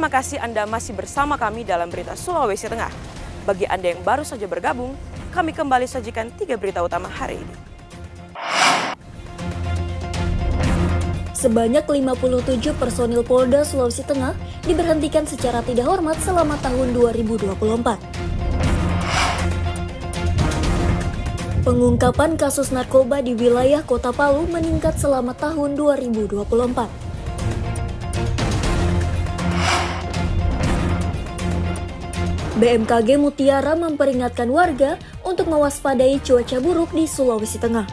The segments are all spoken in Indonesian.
Terima kasih Anda masih bersama kami dalam Berita Sulawesi Tengah. Bagi Anda yang baru saja bergabung, kami kembali sajikan 3 berita utama hari ini. Sebanyak 57 personil Polda Sulawesi Tengah diberhentikan secara tidak hormat selama tahun 2024. Pengungkapan kasus narkoba di wilayah Kota Palu meningkat selama tahun 2024. BMKG Mutiara memperingatkan warga untuk mewaspadai cuaca buruk di Sulawesi Tengah.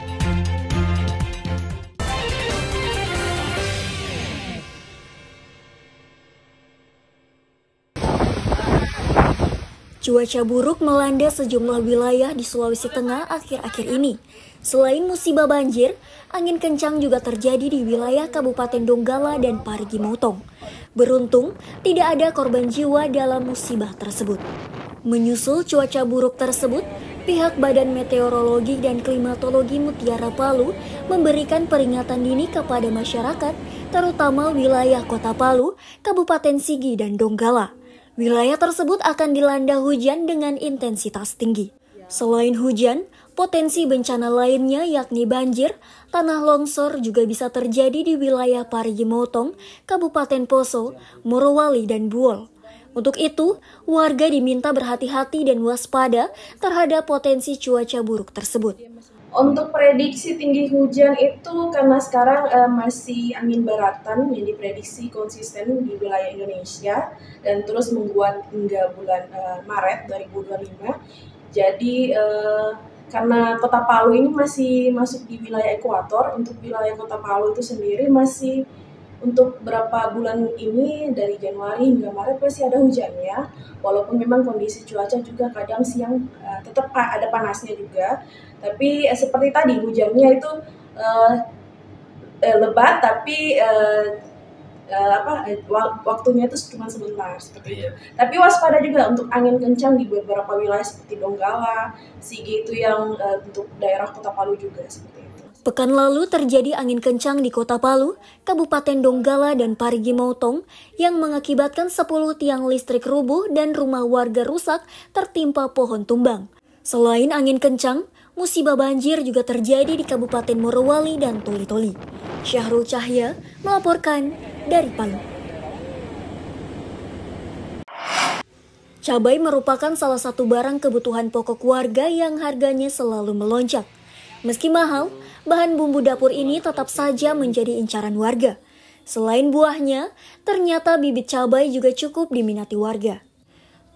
Cuaca buruk melanda sejumlah wilayah di Sulawesi Tengah akhir-akhir ini. Selain musibah banjir, angin kencang juga terjadi di wilayah Kabupaten Donggala dan Parigi Motong. Beruntung, tidak ada korban jiwa dalam musibah tersebut. Menyusul cuaca buruk tersebut, pihak Badan Meteorologi dan Klimatologi Mutiara Palu memberikan peringatan dini kepada masyarakat, terutama wilayah Kota Palu, Kabupaten Sigi, dan Donggala. Wilayah tersebut akan dilanda hujan dengan intensitas tinggi. Selain hujan, potensi bencana lainnya yakni banjir, tanah longsor juga bisa terjadi di wilayah Parigi Motong, Kabupaten Poso, Morowali, dan Buol. Untuk itu, warga diminta berhati-hati dan waspada terhadap potensi cuaca buruk tersebut. Untuk prediksi tinggi hujan itu karena sekarang masih angin baratan yang diprediksi konsisten di wilayah Indonesia dan terus menguat hingga bulan Maret 2025. Jadi karena Kota Palu ini masih masuk di wilayah ekuator, untuk wilayah Kota Palu itu sendiri masih untuk beberapa bulan ini dari Januari hingga Maret masih ada hujannya, walaupun memang kondisi cuaca juga kadang siang tetap ada panasnya juga, tapi seperti tadi hujannya itu lebat tapi waktunya itu cuma sebentar seperti itu. Tapi waspada juga untuk angin kencang di beberapa wilayah seperti Donggala, Sigi itu yang untuk daerah Kota Palu juga seperti itu. Pekan lalu terjadi angin kencang di Kota Palu, Kabupaten Donggala, dan Parigi Motong yang mengakibatkan 10 tiang listrik rubuh dan rumah warga rusak tertimpa pohon tumbang. Selain angin kencang, musibah banjir juga terjadi di Kabupaten Morowali dan Toli-Toli. Syahrul Cahya melaporkan dari Palu. Cabai merupakan salah satu barang kebutuhan pokok warga yang harganya selalu melonjak. Meski mahal, bahan bumbu dapur ini tetap saja menjadi incaran warga. Selain buahnya, ternyata bibit cabai juga cukup diminati warga.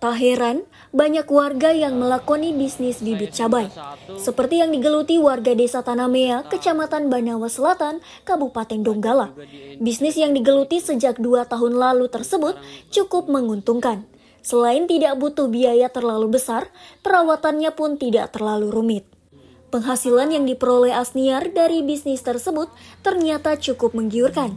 Tak heran, banyak warga yang melakoni bisnis bibit cabai. Seperti yang digeluti warga Desa Tanamea, Kecamatan Banawa Selatan, Kabupaten Donggala. Bisnis yang digeluti sejak 2 tahun lalu tersebut cukup menguntungkan. Selain tidak butuh biaya terlalu besar, perawatannya pun tidak terlalu rumit. Penghasilan yang diperoleh Asniar dari bisnis tersebut ternyata cukup menggiurkan.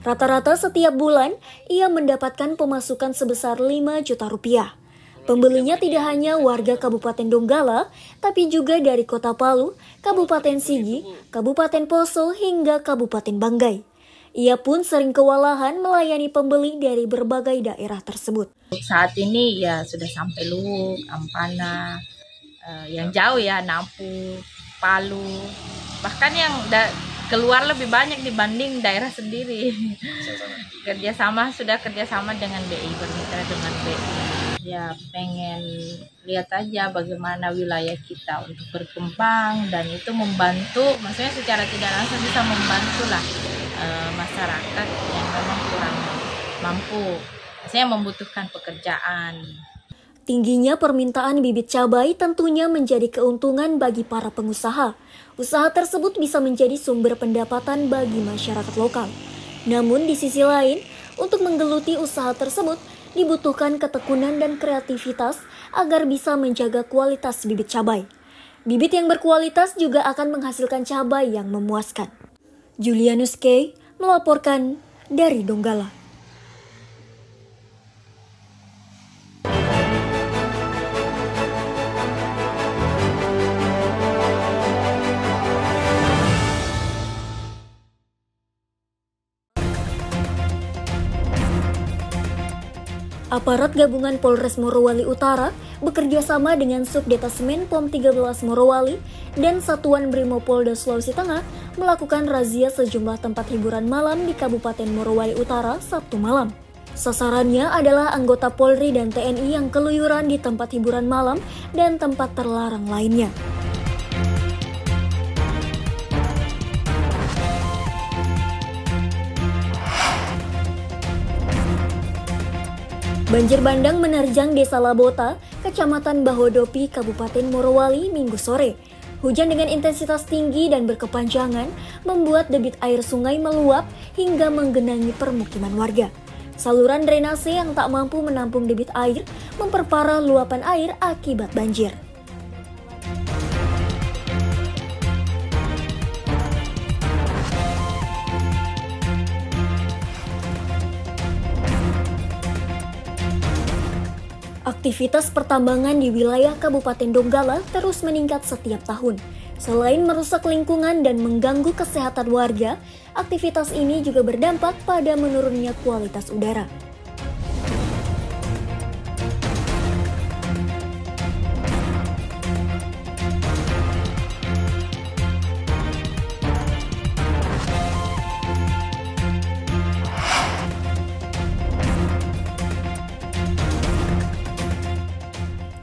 Rata-rata setiap bulan, ia mendapatkan pemasukan sebesar 5 juta rupiah. Pembelinya tidak hanya warga Kabupaten Donggala, tapi juga dari Kota Palu, Kabupaten Sigi, Kabupaten Poso, hingga Kabupaten Banggai. Ia pun sering kewalahan melayani pembeli dari berbagai daerah tersebut. Saat ini ya sudah sampai Luwuk, Ampana, yang jauh ya, Napu, Palu, bahkan yang keluar lebih banyak dibanding daerah sendiri. Sudah kerjasama dengan BI, bermitra dengan BI. Ya pengen lihat aja bagaimana wilayah kita untuk berkembang, dan itu membantu, maksudnya secara tidak langsung bisa membantu lah masyarakat yang memang kurang mampu, maksudnya membutuhkan pekerjaan. Tingginya permintaan bibit cabai tentunya menjadi keuntungan bagi para pengusaha. Usaha tersebut bisa menjadi sumber pendapatan bagi masyarakat lokal. Namun di sisi lain, untuk menggeluti usaha tersebut dibutuhkan ketekunan dan kreativitas agar bisa menjaga kualitas bibit cabai. Bibit yang berkualitas juga akan menghasilkan cabai yang memuaskan. Julianus K. melaporkan dari Donggala. Aparat gabungan Polres Morowali Utara bekerja sama dengan Subdetasemen POM 13 Morowali dan Satuan Brimopolda Sulawesi Tengah melakukan razia sejumlah tempat hiburan malam di Kabupaten Morowali Utara Sabtu malam. Sasarannya adalah anggota Polri dan TNI yang keluyuran di tempat hiburan malam dan tempat terlarang lainnya. Banjir bandang menerjang Desa Labota, Kecamatan Bahodopi, Kabupaten Morowali, Minggu sore. Hujan dengan intensitas tinggi dan berkepanjangan membuat debit air sungai meluap hingga menggenangi permukiman warga. Saluran drainase yang tak mampu menampung debit air memperparah luapan air akibat banjir. Aktivitas pertambangan di wilayah Kabupaten Donggala terus meningkat setiap tahun. Selain merusak lingkungan dan mengganggu kesehatan warga, aktivitas ini juga berdampak pada menurunnya kualitas udara.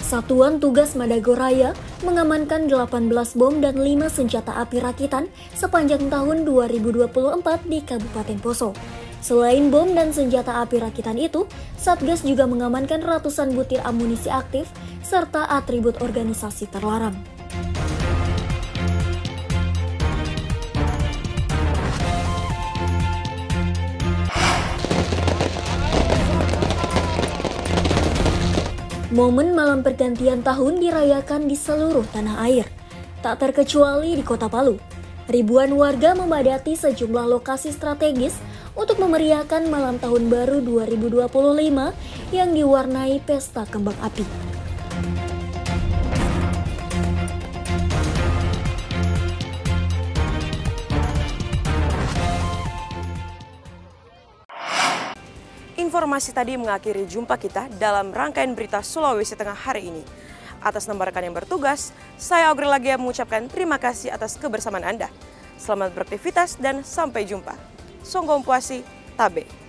Satuan Tugas Madagoraya mengamankan 18 bom dan 5 senjata api rakitan sepanjang tahun 2024 di Kabupaten Poso. Selain bom dan senjata api rakitan itu, Satgas juga mengamankan ratusan butir amunisi aktif serta atribut organisasi terlarang. Momen malam pergantian tahun dirayakan di seluruh tanah air, tak terkecuali di Kota Palu. Ribuan warga memadati sejumlah lokasi strategis untuk memeriahkan malam tahun baru 2025 yang diwarnai pesta kembang api. Informasi tadi mengakhiri jumpa kita dalam rangkaian berita Sulawesi Tengah hari ini. Atas nama rekan yang bertugas, saya Aurel Lagia mengucapkan terima kasih atas kebersamaan Anda. Selamat beraktivitas dan sampai jumpa. Songgom Puasi, Tabe.